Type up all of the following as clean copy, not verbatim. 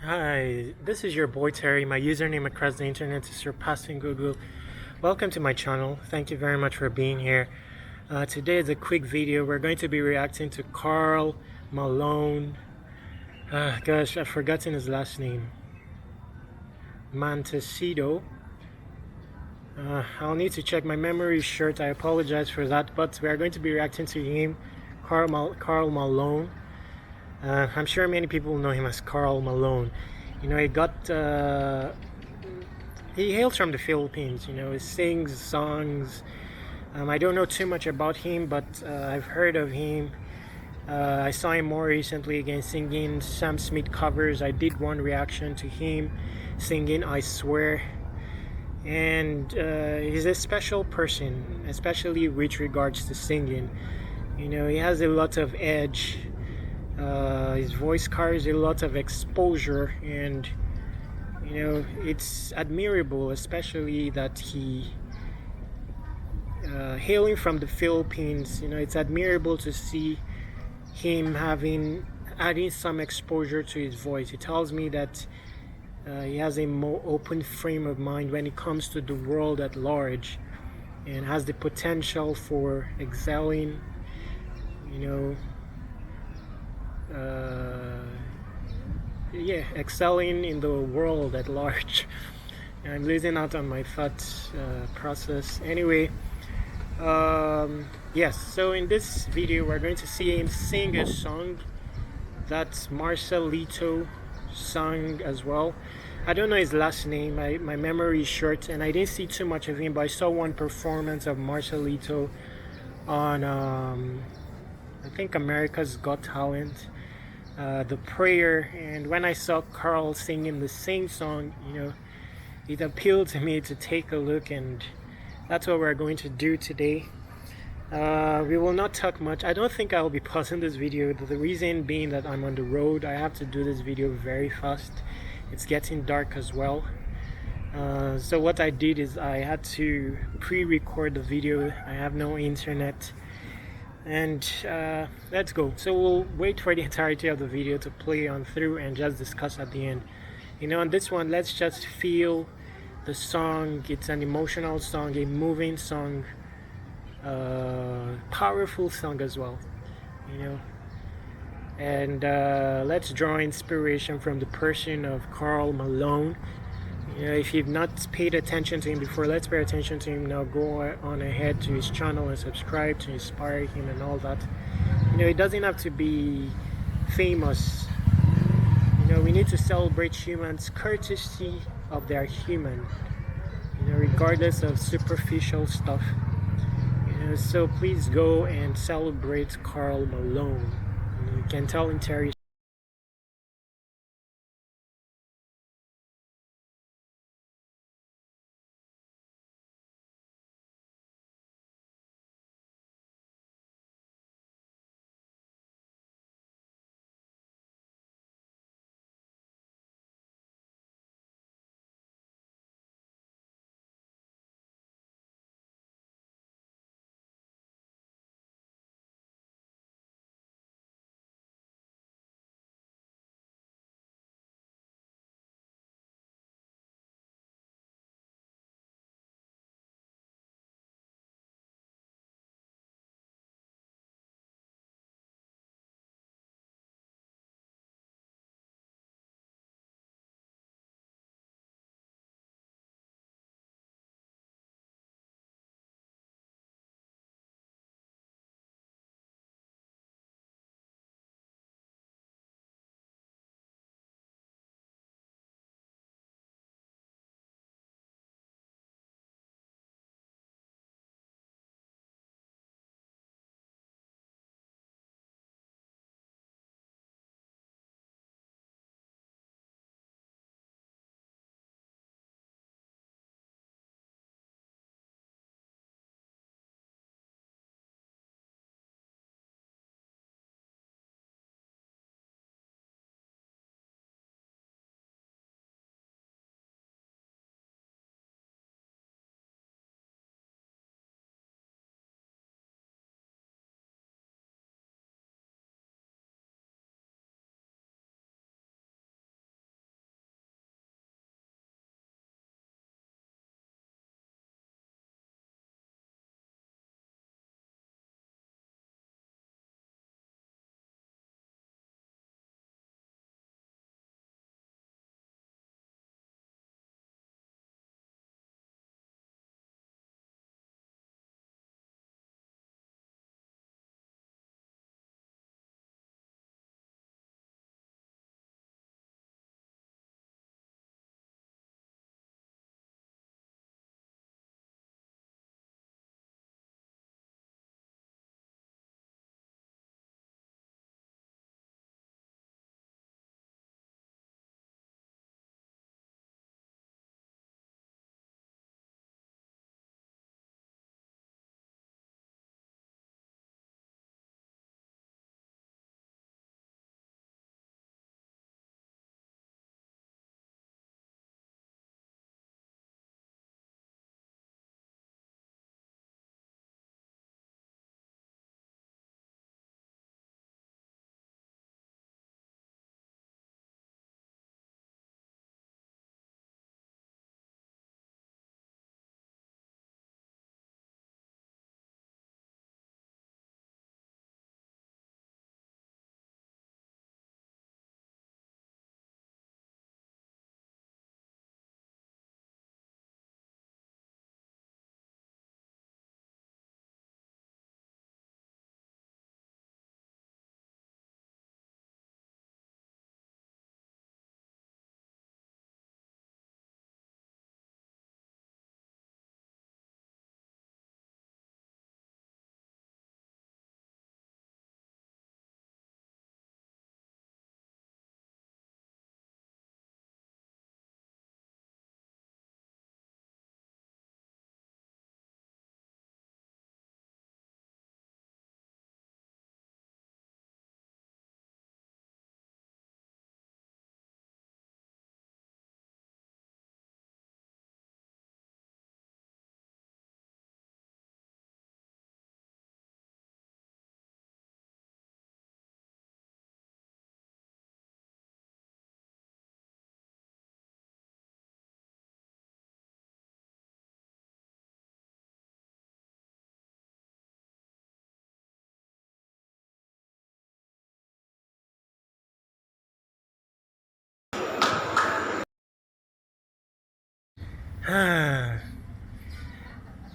Hi, this is your boy Terry. My username across the internet is surpassing Google. Welcome to my channel. Thank you very much for being here. Today is a quick video. We're going to be reacting to Carl Malone. Gosh, I've forgotten his last name. Montecido. I'll need to check. My memory is short. I apologize for that. But we are going to be reacting to him, Carl Malone. I'm sure many people know him as Carl Malone. You know, he hails from the Philippines. You know, he sings songs. I don't know too much about him, but I've heard of him. I saw him more recently again singing Sam Smith covers. I did one reaction to him singing I Swear. And he's a special person, especially with regards to singing. You know, he has a lot of edge. His voice carries a lot of exposure, and you know, it's admirable, especially that he hailing from the Philippines. You know, it's admirable to see him adding some exposure to his voice. It tells me that he has a more open frame of mind when it comes to the world at large, and has the potential for excelling, you know, excelling in the world at large. I'm losing out on my thought process. Anyway, yes, so in this video we're going to see him sing a song that Marcelito sung as well. I don't know his last name. My memory is short and I didn't see too much of him, but I saw one performance of Marcelito on I think America's Got Talent, The Prayer. And when I saw Carl singing the same song, you know, it appealed to me to take a look, and that's what we're going to do today. We will not talk much. I don't think I'll be pausing this video. The reason being that I'm on the road. I have to do this video very fast. It's getting dark as well. So what I did is I had to pre-record the video. I have no internet. And let's go. So we'll wait for the entirety of the video to play on through and just discuss at the end. You know, on this one, let's just feel the song. It's an emotional song, a moving song, powerful song as well, you know. And let's draw inspiration from the person of Carl Malone. You know, if you've not paid attention to him before, let's pay attention to him now. Go on ahead to his channel and subscribe to inspire him and all that. You know, it doesn't have to be famous. You know, we need to celebrate humans courtesy of their human, you know, regardless of superficial stuff. You know, so please go and celebrate Carl Malone. You can tell in Terry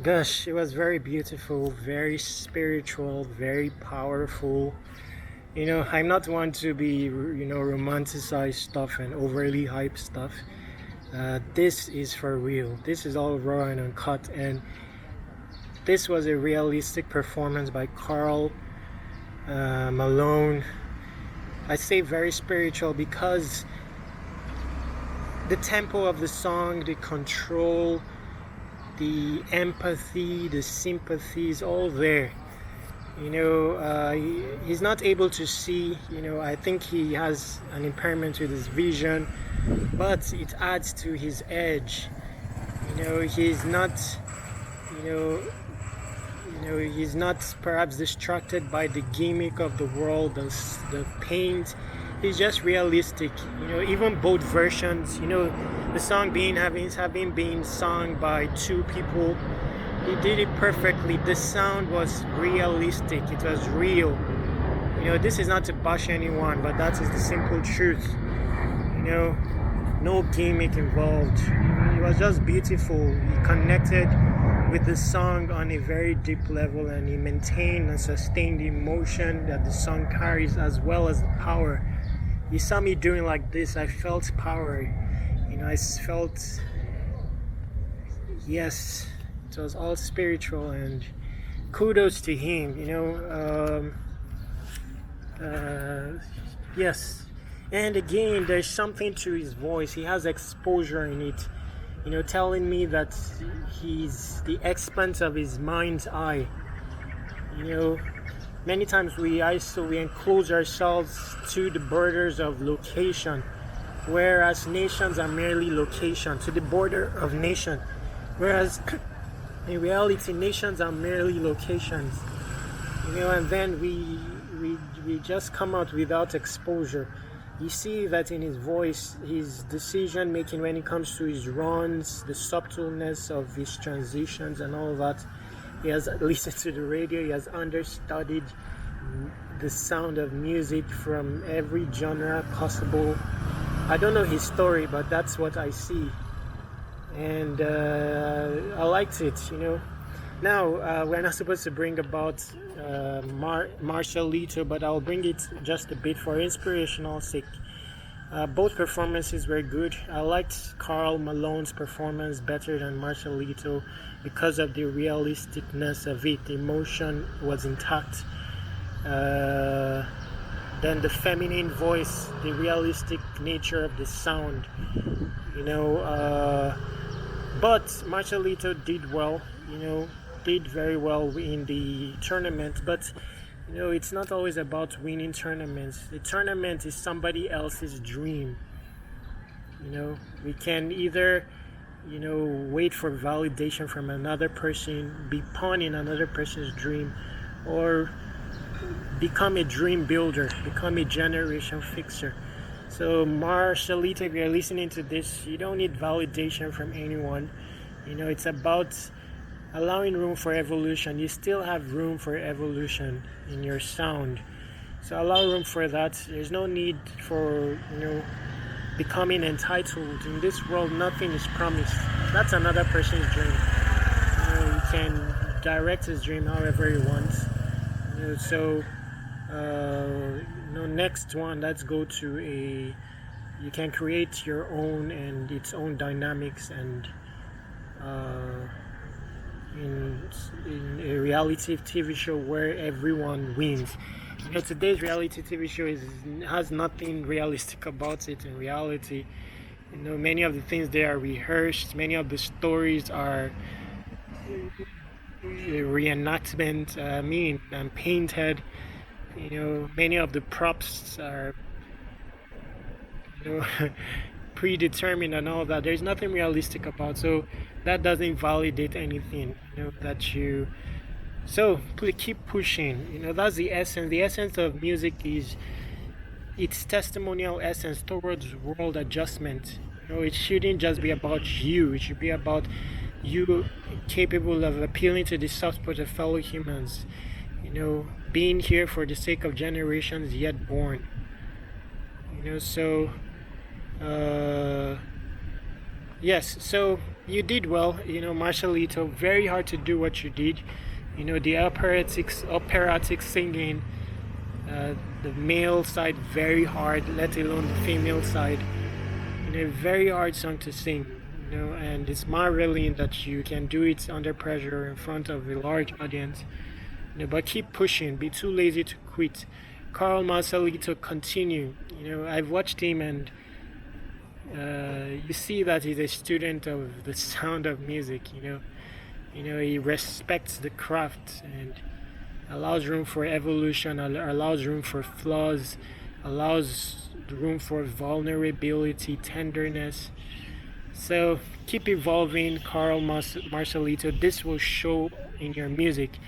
Gosh, it was very beautiful, very spiritual, very powerful. I'm not one to be, romanticize stuff and overly hype stuff. This is for real. This is all raw and uncut, and this was a realistic performance by Carl Malone. I say very spiritual because the tempo of the song, the control, the empathy, the sympathy is all there. He's not able to see. I think he has an impairment with his vision, but it adds to his edge. He's not, he's not perhaps distracted by the gimmick of the world, the paint. He's just realistic. Even both versions. The song having been sung by two people. He did it perfectly. The sound was realistic. It was real. This is not to bash anyone, but that is the simple truth. No gimmick involved. It was just beautiful. He connected with the song on a very deep level, and he maintained and sustained the emotion that the song carries, as well as the power. You saw me doing like this. I felt power. I felt, yes, it was all spiritual, and kudos to him. Yes. And again, there's something to his voice. He has exposure in it, telling me that he's the expanse of his mind's eye. Many times we enclose ourselves to the borders of location, whereas nations are merely location, to the border of nation, whereas in reality nations are merely locations. And then we just come out without exposure. You see that in his voice, his decision making when it comes to his runs, the subtleness of his transitions and all that. He has listened to the radio, he has understudied the sound of music from every genre possible. I don't know his story, but that's what I see. And I liked it, Now, we're not supposed to bring about Marcelito, but I'll bring it just a bit for inspirational sake. Both performances were good. I liked Carl Malone's performance better than Marcelito because of the realisticness of it. The emotion was intact. Then the feminine voice, the realistic nature of the sound, but Marcelito did well, did very well in the tournament. But it's not always about winning tournaments. The tournament is somebody else's dream. We can either wait for validation from another person, be pawn in another person's dream, or become a dream builder, become a generation fixer. So Marcelito, if you're listening to this, you don't need validation from anyone. It's about allowing room for evolution. You still have room for evolution in your sound, so allow room for that. There's no need for becoming entitled. In this world, nothing is promised. That's another person's dream. He can direct his dream however he wants. So next one, let's go to you can create your own and its own dynamics, and in a reality TV show where everyone wins. Today's reality TV show has nothing realistic about it. In reality, many of the things they are rehearsed, many of the stories are reenactment, and painted. Many of the props are predetermined and all that. There's nothing realistic about, so that doesn't validate anything that you. So keep pushing. That's the essence of music is its testimonial essence towards world adjustment. It shouldn't just be about you. It should be about you capable of appealing to the soft spot of fellow humans, being here for the sake of generations yet born. So yes, so You did well, Marcelito. Very hard to do what you did. The operatic singing, the male side very hard, let alone the female side. Very hard song to sing. And it's marveling that you can do it under pressure in front of a large audience. But keep pushing. Be too lazy to quit. Carl Marcelito, continue. I've watched him, and you see that he's a student of the sound of music. He respects the craft and allows room for evolution, allows room for flaws, allows room for vulnerability, tenderness. So keep evolving, Carl Marcelito. This will show in your music.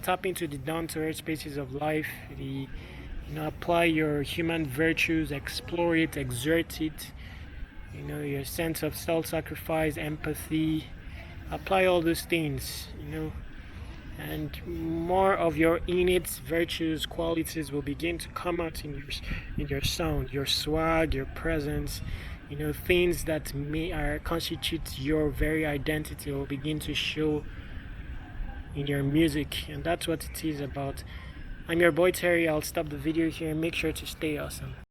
Tap into the down-to-earth spaces of life. Apply your human virtues, explore it, exert it. Your sense of self-sacrifice, empathy. Apply all those things. And more of your innate virtues, qualities will begin to come out in your sound, your swag, your presence. Things that constitute your very identity will begin to show in your music, and that's what it is about. I'm your boy Terry. I'll stop the video here. Make sure to stay awesome.